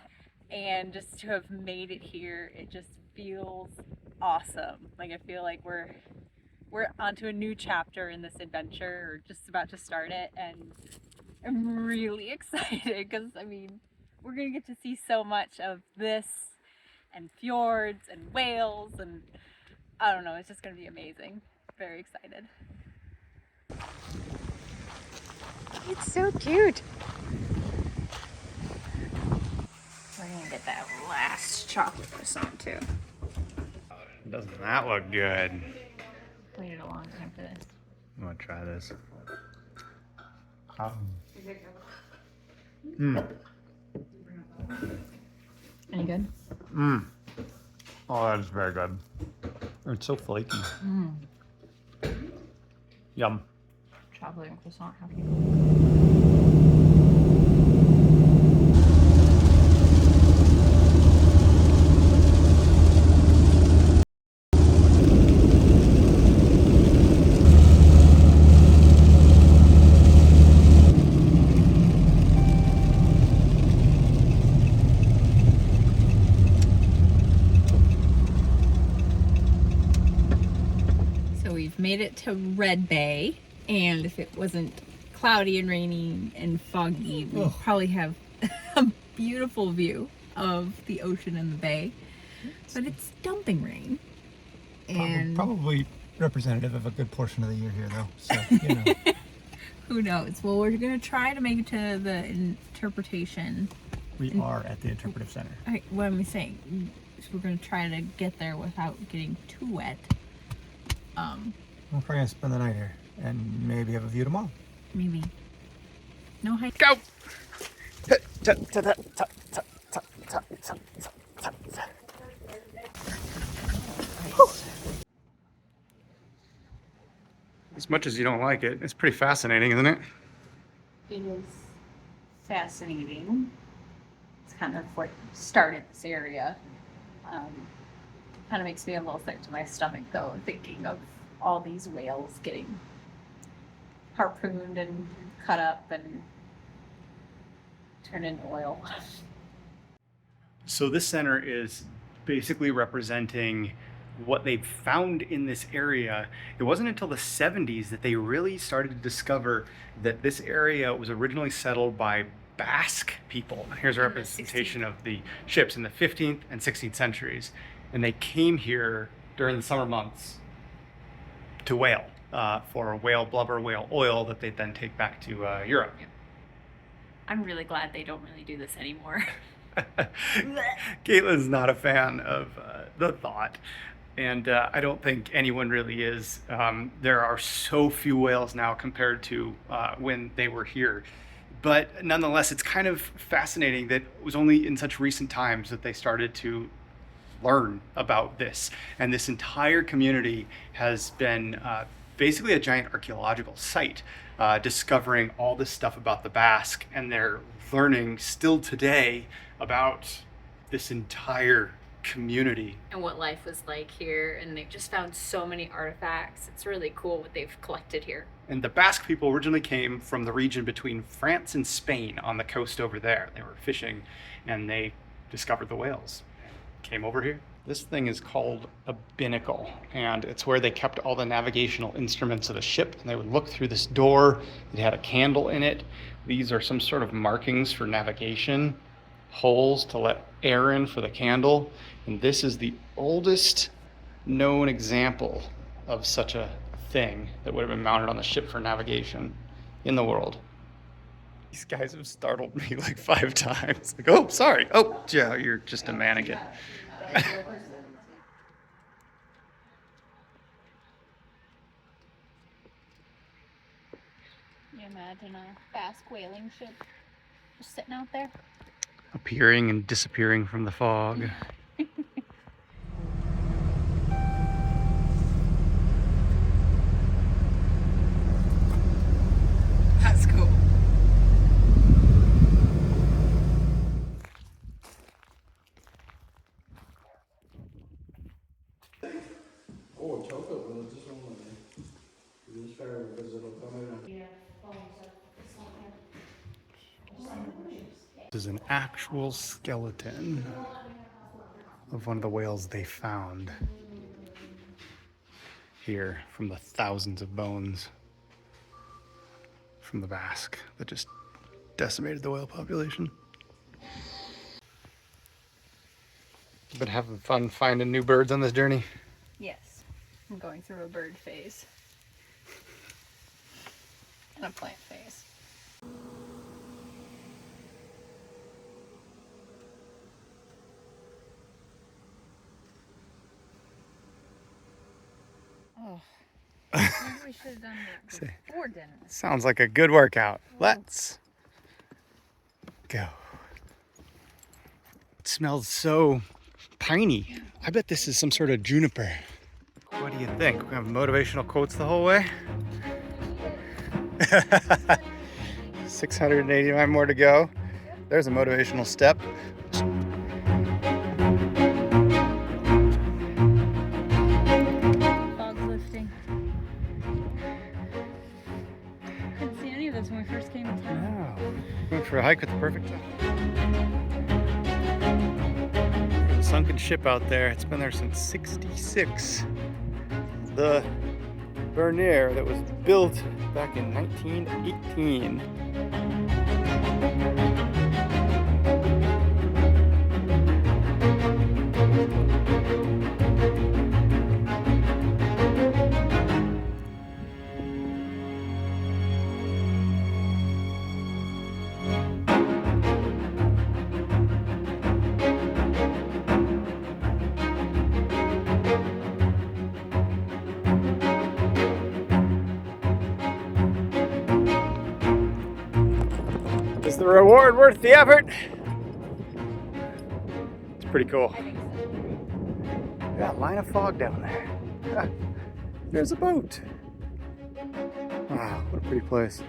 and just to have made it here, it just feels awesome. Like, I feel like we're onto a new chapter in this adventure, or just about to start it, and I'm really excited because, I mean, we're gonna get to see so much of this, and fjords and whales, and I don't know, it's just gonna be amazing. Very excited. It's so cute. We're gonna get that last chocolate croissant too. Doesn't that look good? Waited a long time for this. I'm gonna try this. Any good? Oh, that is very good. It's so flaky. Yum. Chocolate and croissant. We've made it to Red Bay, and if it wasn't cloudy and rainy and foggy, we'd probably have a beautiful view of the ocean and the bay. But it's dumping rain, and Probably representative of a good portion of the year here, though. So, you know. who knows? Well, we're gonna try to make it to the interpretation. We are at the interpretive center. What am I saying? So we're gonna try to get there without getting too wet. We're probably gonna spend the night here and maybe have a view tomorrow. Maybe. No hike. Go! As much as you don't like it, it's pretty fascinating, isn't it? It is fascinating. It's kind of what started this area. Kind of makes me a little sick to my stomach, though, thinking of all these whales getting harpooned and cut up and turned into oil. So this center is basically representing what they've found in this area. It wasn't until the 70s that they really started to discover that this area was originally settled by Basque people. Here's a representation of the ships in the 15th and 16th centuries. And they came here during the summer months to whale for whale blubber, whale oil that they then take back to Europe. I'm really glad they don't really do this anymore. Caitlin's not a fan of the thought, and I don't think anyone really is. There are so few whales now compared to when they were here. But nonetheless, it's kind of fascinating that it was only in such recent times that they started to learn about this. And this entire community has been basically a giant archaeological site, discovering all this stuff about the Basque, and they're learning still today about this entire community. And what life was like here, and they've just found so many artifacts. It's really cool what they've collected here. And the Basque people originally came from the region between France and Spain on the coast over there. They were fishing and they discovered the whales. Came over here. This thing is called a binnacle, and it's where they kept all the navigational instruments of the ship. And they would look through this door. It had a candle in it. These are some sort of markings for navigation, holes to let air in for the candle. And this is the oldest known example of such a thing that would have been mounted on the ship for navigation in the world. These guys have startled me like 5 times. Like, oh, sorry. Oh, Joe, you're just a mannequin. Can you imagine a Basque whaling ship just sitting out there? Appearing and disappearing from the fog. This is an actual skeleton of one of the whales they found here from the thousands of bones from the Basque that just decimated the whale population. Been having fun finding new birds on this journey? Yes, I'm going through a bird phase and a plant phase. Oh, maybe we should have done that before dinner. Sounds like a good workout. Let's go. It smells so piney. I bet this is some sort of juniper. What do you think? We have motivational quotes the whole way? 689 more to go. There's a motivational step. Fog's lifting. Couldn't see any of this when we first came to town. Wow. Went for a hike at the perfect time. There's a sunken ship out there. It's been there since '66. The Bernier that was built back in 1918. Is the reward worth the effort? It's pretty cool. Got a line of fog down there. There's a boat. Wow, what a pretty place.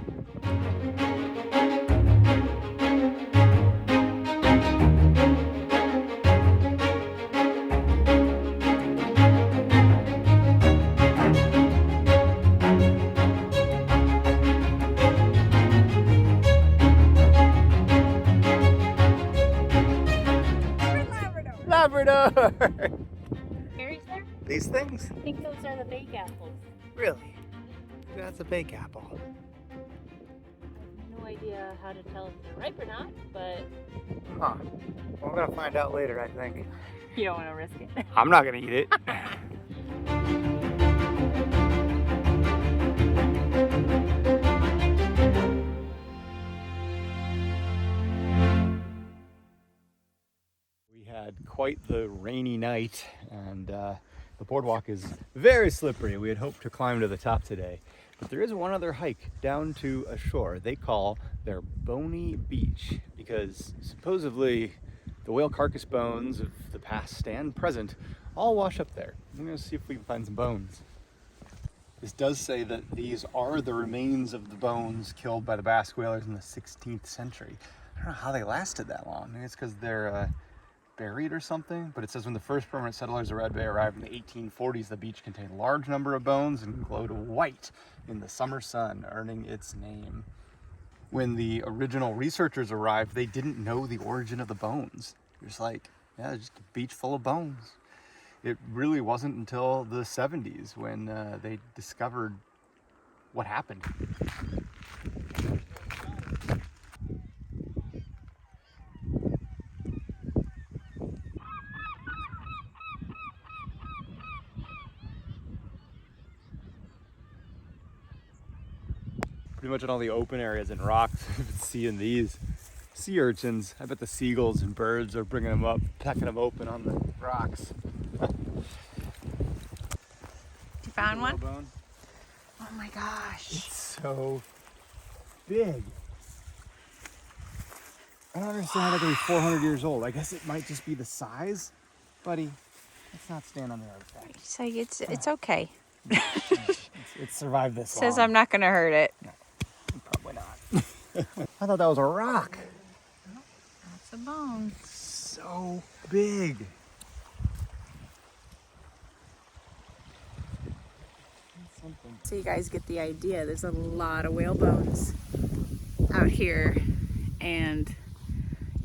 Labrador! Berries there? These things? I think those are the bake apples. Really? That's a bake apple. I have no idea how to tell if they're ripe or not, but Huh. Well, we're gonna find out later, I think. you don't want to risk it. I'm not gonna eat it. We had quite the rainy night, and the boardwalk is very slippery. We had hoped to climb to the top today, but there is one other hike down to a shore they call their Bony Beach, because supposedly the whale carcass bones of the past and present all wash up there. We're gonna see if we can find some bones. This does say that these are the remains of the bones killed by the Basque whalers in the 16th century. I don't know how they lasted that long. Maybe it's because they're buried or something, but it says when the first permanent settlers of Red Bay arrived in the 1840s, the beach contained a large number of bones and glowed white in the summer sun, earning its name. When the original researchers arrived, they didn't know the origin of the bones. It was like, yeah, just a beach full of bones. It really wasn't until the 70s when they discovered what happened. Pretty much in all the open areas and rocks, we've been seeing these sea urchins. I bet the seagulls and birds are bringing them up, pecking them open on the rocks. You found one? Bone. Oh my gosh. It's so big. I don't understand how they can be 400 years old. I guess it might just be the size. Buddy, let's not stand on the artifact. So it's okay. It's survived this Says long. I'm not gonna hurt it. Probably not. I thought that was a rock. That's a bone. So big. So you guys get the idea. There's a lot of whale bones out here, and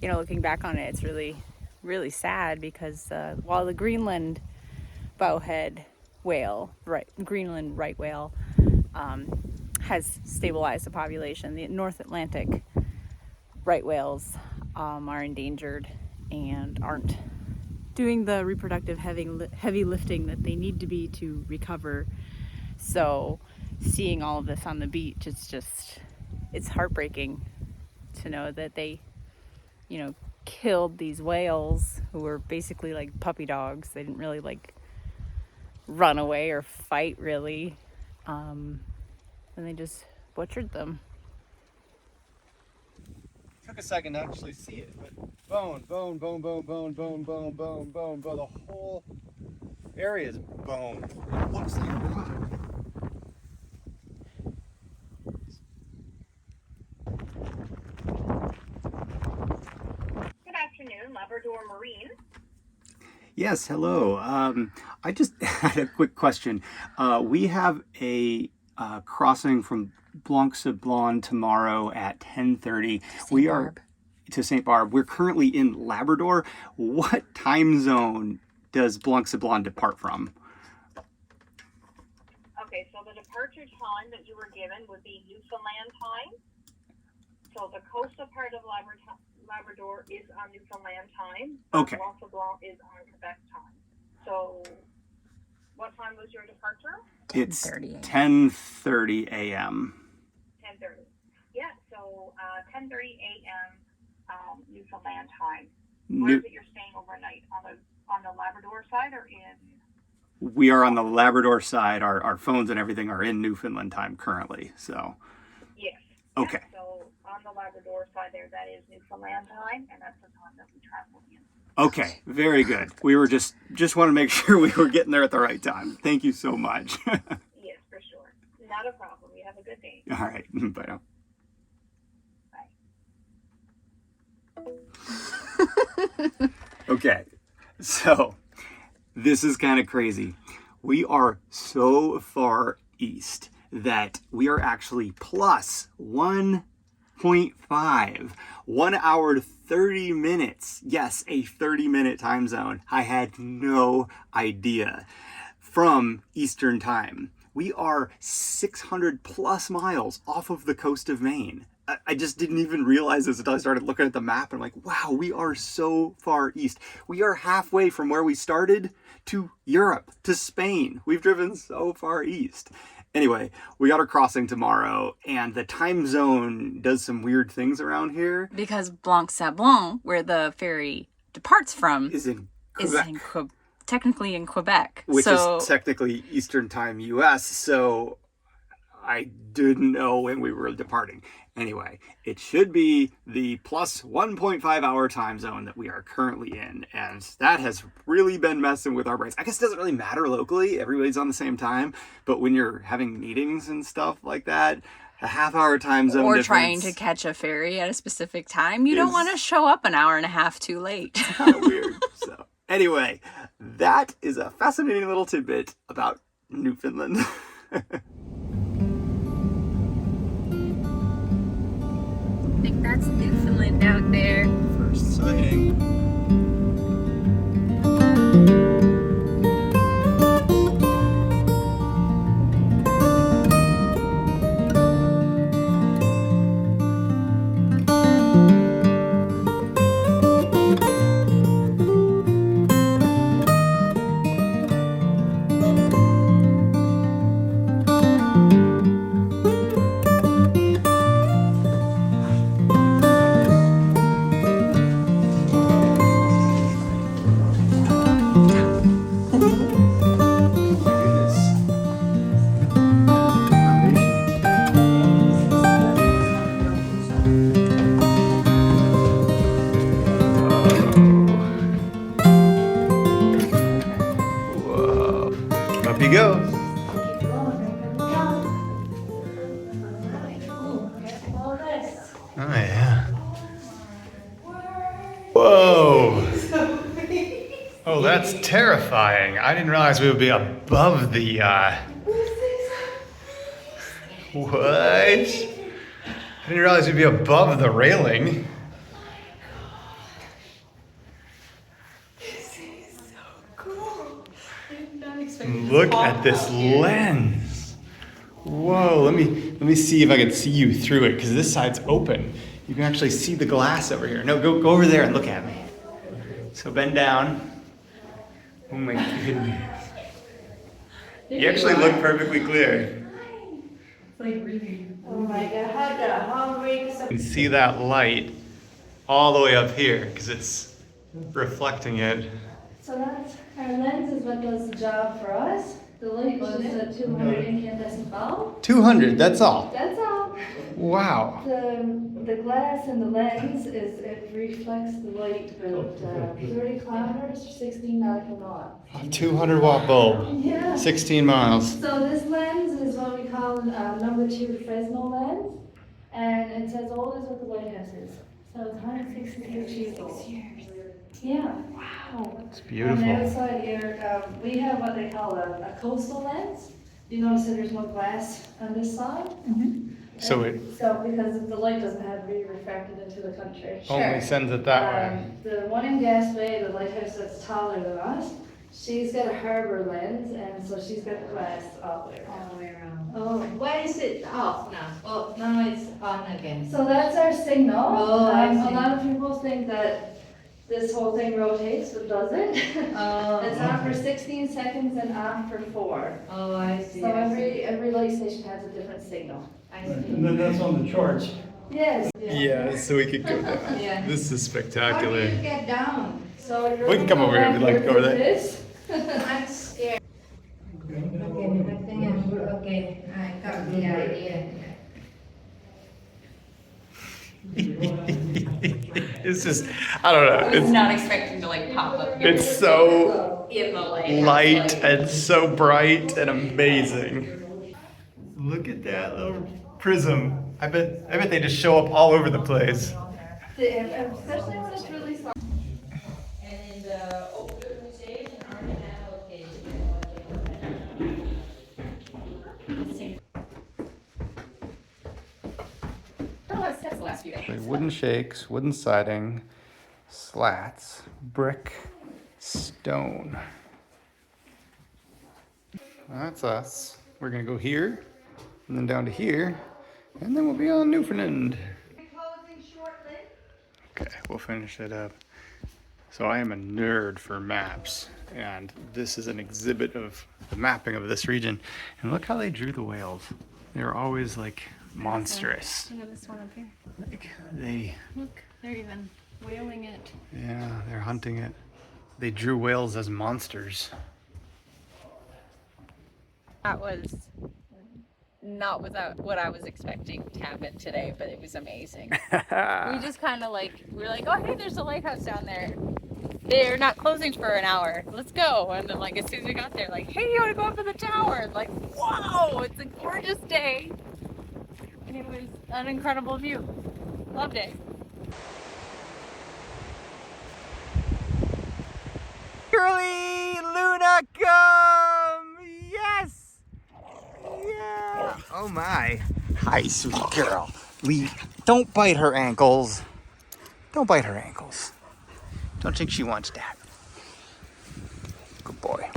you know, looking back on it, it's really, really sad because while the Greenland bowhead whale, Greenland right whale, has stabilized the population, the North Atlantic right whales are endangered and aren't doing the reproductive heavy lifting that they need to be to recover. So seeing all of this on the beach, it's heartbreaking to know that they, you know, killed these whales who were basically like puppy dogs. They didn't really like run away or fight really, and they just butchered them. Took a second to actually see it, but bone, bone, bone, bone, bone, bone, bone, bone, bone, bone. The whole area is bone. It looks like rock. Good afternoon, Labrador Marine. Yes, hello. I just had a quick question. We have a crossing from Blanc-Sablon tomorrow at 10:30. We are to St. Barb. We're currently in Labrador. What time zone does Blanc-Sablon depart from? Okay, so the departure time that you were given would be Newfoundland time. So the coastal part of Labrador is on Newfoundland time. Okay. Blanc-Sablon is on Quebec time. So what time was your departure? It's 10:30 a.m. 10:30. Yeah, so 10:30 a.m. Newfoundland time. Where is it you're staying overnight? On the Labrador side or in? We are on the Labrador side. Our phones and everything are in Newfoundland time currently. So. Yes. Okay. Yeah, so on the Labrador side there, that is Newfoundland time, and that's the time that we travel in. Okay, very good. We were just want to make sure we were getting there at the right time. Thank you so much. Yes, for sure. Not a problem. You have a good day. All right, bye now. Okay, so this is kind of crazy. We are so far east that we are actually plus 1.5. 1 hour 30 minutes. Yes, a 30-minute time zone. I had no idea. From Eastern time. We are 600 plus miles off of the coast of Maine. I just didn't even realize this until I started looking at the map. And I'm like, wow, we are so far east. We are halfway from where we started to Europe, to Spain. We've driven so far east. Anyway, we got our crossing tomorrow, and the time zone does some weird things around here. Because Blanc-Sablon, where the ferry departs from, is in Quebec. Technically in Quebec. Which is technically Eastern time US, so I didn't know when we were departing. Anyway, it should be the plus 1.5 hour time zone that we are currently in, and that has really been messing with our brains. I guess it doesn't really matter locally, everybody's on the same time, but when you're having meetings and stuff like that, a half-hour time zone or difference, trying to catch a ferry at a specific time, you don't want to show up an hour and a half too late. It's kind of weird. So anyway, that is a fascinating little tidbit about Newfoundland. I think that's Newfoundland out there. First sighting. Up you go. Oh yeah. Whoa. Oh, that's terrifying. I didn't realize we would be above the what? I didn't realize we'd be above the railing. Look at this lens. Whoa, let me see if I can see you through it, because this side's open. You can actually see the glass over here. No, go over there and look at me. So bend down. Oh my goodness. You actually look perfectly clear. Oh my God, You can see that light all the way up here because it's reflecting it. So that's, our lens is what does the job for us. The light was a 200 incandescent bulb. 200, that's all. That's all. Wow. The glass in the lens it reflects the light about 30 kilometers, 16 nautical knots. A 200 watt bulb. Yeah. 16 miles. So this lens is what we call number 2 Fresnel lens, and it's as old as what the Lighthouse is. So it's 166 years old. Yeah. Wow. It's beautiful. On the outside here, we have what they call a coastal lens. You notice that there's no glass on this side? Mm-hmm. So it So because the light doesn't have to be refracted into the country. only sends it that way. The one in Gasway, the lighthouse that's taller than us, she's got a harbor lens, and so she's got glass all the way around. All the way around. Oh. Why is it off now? Oh, now it's on again. So that's our signal. Oh, I A see. lot of people think that this whole thing rotates, but doesn't. Oh, It's on for 16 seconds and on for 4. oh, I see. So I see. every light station has a different signal. I see. And then that's on the charts. Yes. Yeah, so we could go down. Yeah. This is How do spectacular. you get down? So We can come over here if you'd like to go over there. This. I'm scared. Okay, I think I'm okay. I got the idea. It's just, I don't know. I was not expecting to like pop up It's so in the light. light and so bright and amazing. Look at that little prism. I bet they just show up all over the place. Especially when it's really soft. And in the open stage and ornamental cage. That's the last few days. Like wooden shakes, wooden siding, slats, brick, stone. That's us. We're gonna go here, and then down to here, and then we'll be on Newfoundland. Okay, we'll finish it up. So I am a nerd for maps, and this is an exhibit of the mapping of this region. And look how they drew the whales. They're always like monstrous. Look at this one up here. Like they, Look, they're even whaling it. yeah, they're hunting it. They drew whales as monsters. That was not what I was expecting to happen today, but it was amazing. We just kind of like, we were like, oh, hey, there's a lighthouse down there. They're not closing for an hour. Let's go. And then like, as soon as we got there, like, hey, you want to go up to the tower? And like, whoa, it's a gorgeous day. And it was an incredible view. Loved it. Girly Luna come! Yes! Yeah! Oh my. Hi, sweet girl. Don't bite her ankles. Don't bite her ankles. Don't think she wants that. Good boy.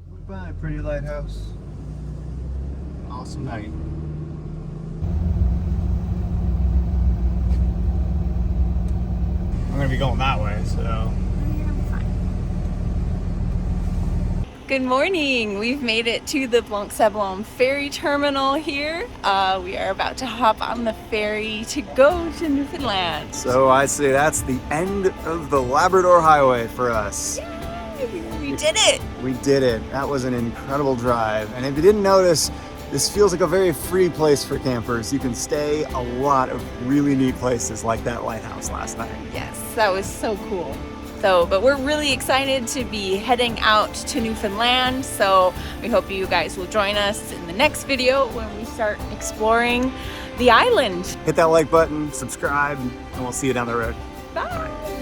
Goodbye, pretty lighthouse. awesome night. I'm gonna be going that way, so. Good morning. We've made it to the Blanc-Sablon ferry terminal here. We are about to hop on the ferry to go to Newfoundland. So I say that's the end of the Labrador Highway for us. Yay! We did it. We did it. That was an incredible drive. And if you didn't notice, this feels like a very free place for campers. You can stay a lot of really neat places like that lighthouse last night. Yes, that was so cool. But we're really excited to be heading out to Newfoundland, so we hope you guys will join us in the next video when we start exploring the island. Hit that like button, subscribe, and we'll see you down the road. Bye!